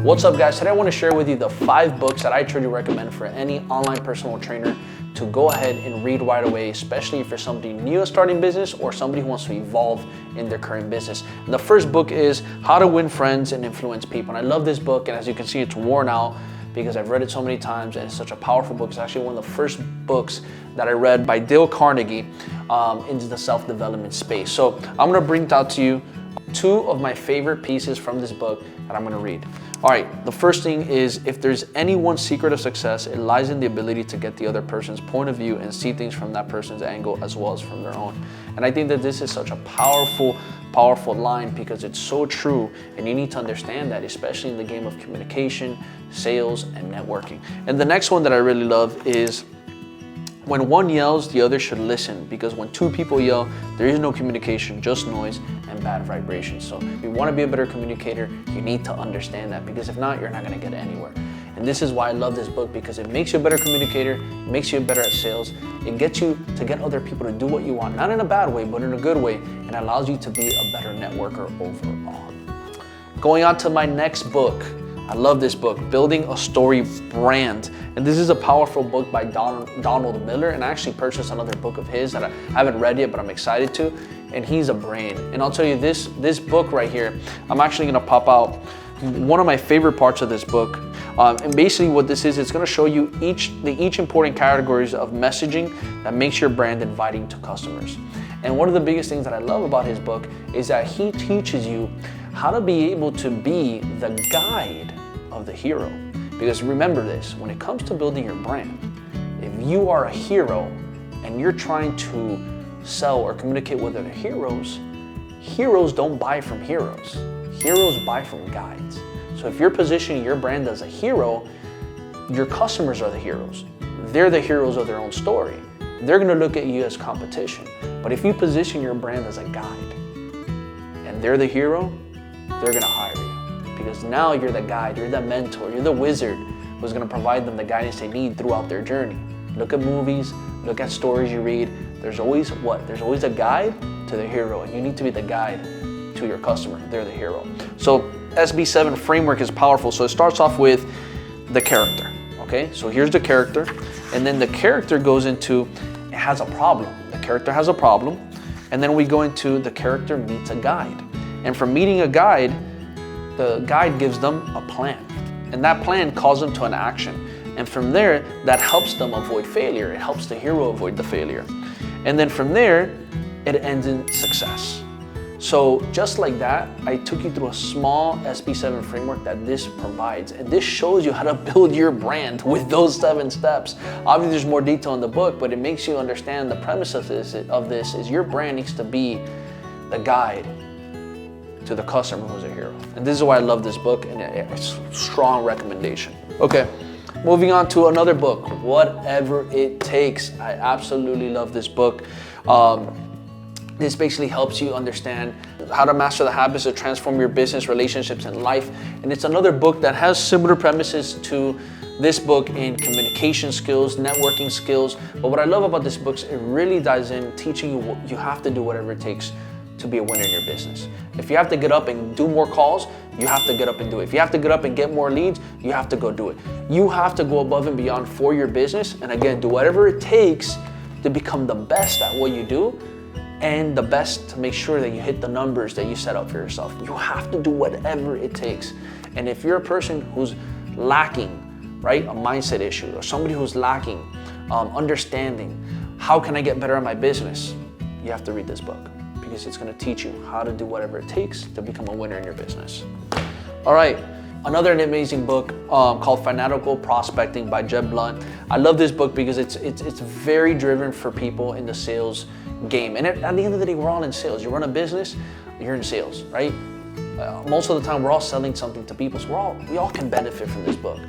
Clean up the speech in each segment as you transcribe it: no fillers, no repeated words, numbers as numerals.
What's up guys, today I want to share with you the 5 books that I truly recommend for any online personal trainer to go ahead and read right away, especially if you're somebody new at starting business or somebody who wants to evolve in their current business. And the first book is How to Win Friends and Influence People. And I love this book, and as you can see, it's worn out because I've read it so many times and it's such a powerful book. It's actually one of the first books that I read by Dale Carnegie into the self-development space. So I'm gonna bring out to you 2 of my favorite pieces from this book that I'm gonna read. All right, the first thing is, if there's any one secret of success, it lies in the ability to get the other person's point of view and see things from that person's angle as well as from their own. And I think that this is such a powerful line because it's so true, and you need to understand that, especially in the game of communication, sales, and networking. And the next one that I really love is, when one yells, the other should listen, because when 2 people yell, there is no communication, just noise and bad vibrations. So if you want to be a better communicator, you need to understand that, because if not, you're not going to get anywhere. And this is why I love this book, because it makes you a better communicator, it makes you better at sales, it gets you to get other people to do what you want, not in a bad way, but in a good way, and allows you to be a better networker overall. Going on to my next book. I love this book, Building a Story Brand. And this is a powerful book by Donald Miller, and I actually purchased another book of his that I haven't read yet, but I'm excited to, and he's a brain. And I'll tell you, this book right here, I'm actually gonna pop out one of my favorite parts of this book. And basically what this is, it's gonna show you each important categories of messaging that makes your brand inviting to customers. And one of the biggest things that I love about his book is that he teaches you how to be able to be the guide of the hero. Because remember this, when it comes to building your brand, if you are a hero and you're trying to sell or communicate with other heroes, heroes don't buy from heroes. Heroes buy from guides. So if you're positioning your brand as a hero, your customers are the heroes. They're the heroes of their own story. They're gonna look at you as competition. But if you position your brand as a guide and they're the hero, they're gonna hire you, because now you're the guide, you're the mentor, you're the wizard who's gonna provide them the guidance they need throughout their journey. Look at movies, look at stories you read. There's always what? There's always a guide to the hero, and you need to be the guide to your customer. They're the hero. So SB7 framework is powerful. So it starts off with the character, okay? So here's the character, and then the character goes into, it has a problem. The character has a problem, and then we go into the character meets a guide. And from meeting a guide, the guide gives them a plan. And that plan calls them to an action. And from there, that helps them avoid failure. It helps the hero avoid the failure. And then from there, it ends in success. So just like that, I took you through a small SB7 framework that this provides. And this shows you how to build your brand with those 7 steps. Obviously, there's more detail in the book, but it makes you understand the premise of this is your brand needs to be the guide to the customer who's a hero. And this is why I love this book, and it's a strong recommendation. Okay, moving on to another book, Whatever It Takes. I absolutely love this book. This basically helps you understand how to master the habits to transform your business, relationships, and life. And it's another book that has similar premises to this book in communication skills, networking skills. But what I love about this book is it really dives in teaching you what you have to do, whatever it takes to be a winner in your business. If you have to get up and do more calls, you have to get up and do it. If you have to get up and get more leads, you have to go do it. You have to go above and beyond for your business, and again, do whatever it takes to become the best at what you do, and the best to make sure that you hit the numbers that you set up for yourself. You have to do whatever it takes. And if you're a person who's lacking, right, a mindset issue, or somebody who's lacking understanding, how can I get better at my business? You have to read this book, because it's gonna teach you how to do whatever it takes to become a winner in your business. All right, another amazing book called Fanatical Prospecting by Jeb Blunt. I love this book because it's very driven for people in the sales game. And at the end of the day, we're all in sales. You run a business, you're in sales, right? Most of the time, we're all selling something to people, so we all can benefit from this book.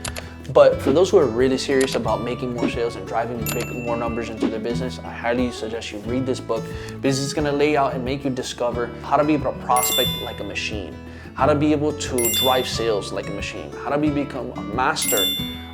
But for those who are really serious about making more sales and driving more numbers into their business, I highly suggest you read this book, because it's gonna lay out and make you discover how to be able to prospect like a machine, how to be able to drive sales like a machine, how to become a master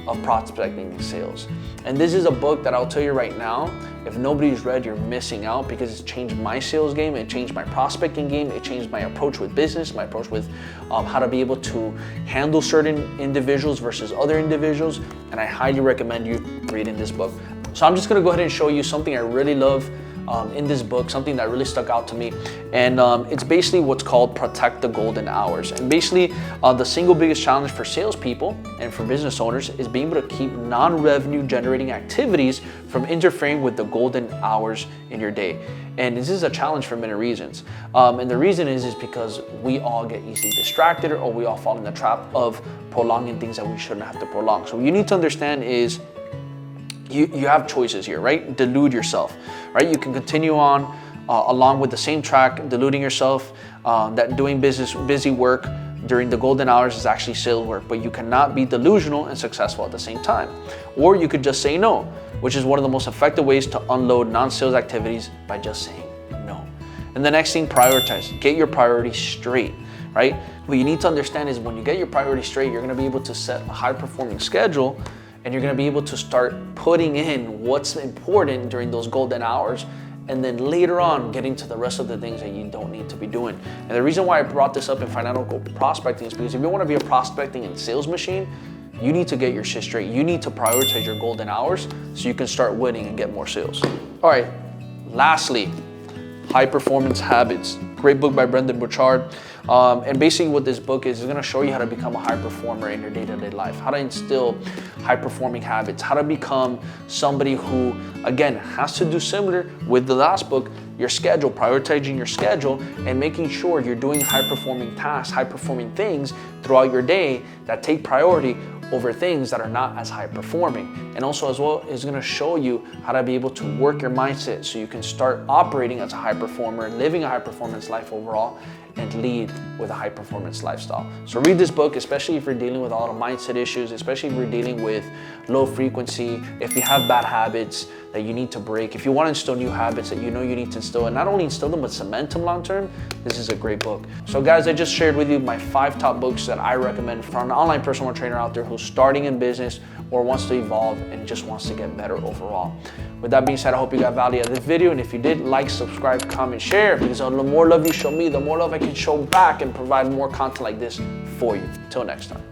of prospecting and sales. And this is a book that I'll tell you right now, if nobody's read, you're missing out, because it's changed my sales game, it changed my prospecting game, it changed my approach with business, my approach with how to be able to handle certain individuals versus other individuals, and I highly recommend you reading this book. So I'm just gonna go ahead and show you something I really love in this book, something that really stuck out to me, and it's basically what's called protect the golden hours. And basically the single biggest challenge for salespeople and for business owners is being able to keep non-revenue generating activities from interfering with the golden hours in your day. And this is a challenge for many reasons, and the reason is because we all get easily distracted, or we all fall in the trap of prolonging things that we shouldn't have to prolong. So what you need to understand is you have choices here, right? Delude yourself, right? You can continue on along with the same track, deluding yourself that doing busy work during the golden hours is actually sales work, but you cannot be delusional and successful at the same time. Or you could just say no, which is one of the most effective ways to unload non-sales activities, by just saying no. And the next thing, prioritize. Get your priorities straight, right? What you need to understand is when you get your priorities straight, you're gonna be able to set a high-performing schedule, and you're gonna be able to start putting in what's important during those golden hours, and then later on getting to the rest of the things that you don't need to be doing. And the reason why I brought this up in financial prospecting is because if you wanna be a prospecting and sales machine, you need to get your shit straight. You need to prioritize your golden hours so you can start winning and get more sales. All right, lastly, High Performance Habits. Great book by Brendon Burchard. And basically what this book is gonna show you how to become a high performer in your day-to-day life, how to instill high performing habits, how to become somebody who, again, has to do similar with the last book, your schedule, prioritizing your schedule and making sure you're doing high performing tasks, high performing things throughout your day that take priority over things that are not as high performing. And also as well is gonna show you how to be able to work your mindset so you can start operating as a high performer, living a high performance life overall, and lead with a high performance lifestyle. So read this book, especially if you're dealing with a lot of mindset issues, especially if you're dealing with low frequency, if you have bad habits that you need to break, if you want to instill new habits that you know you need to instill, and not only instill them but cement them long term, this is a great book. So guys, I just shared with you my 5 top books that I recommend for an online personal trainer out there who's starting in business or wants to evolve and just wants to get better overall. With that being said, I hope you got value out of this video, and if you did, like, subscribe, comment, share, because the more love you show me, the more love I can show back and provide more content like this for you. Till next time.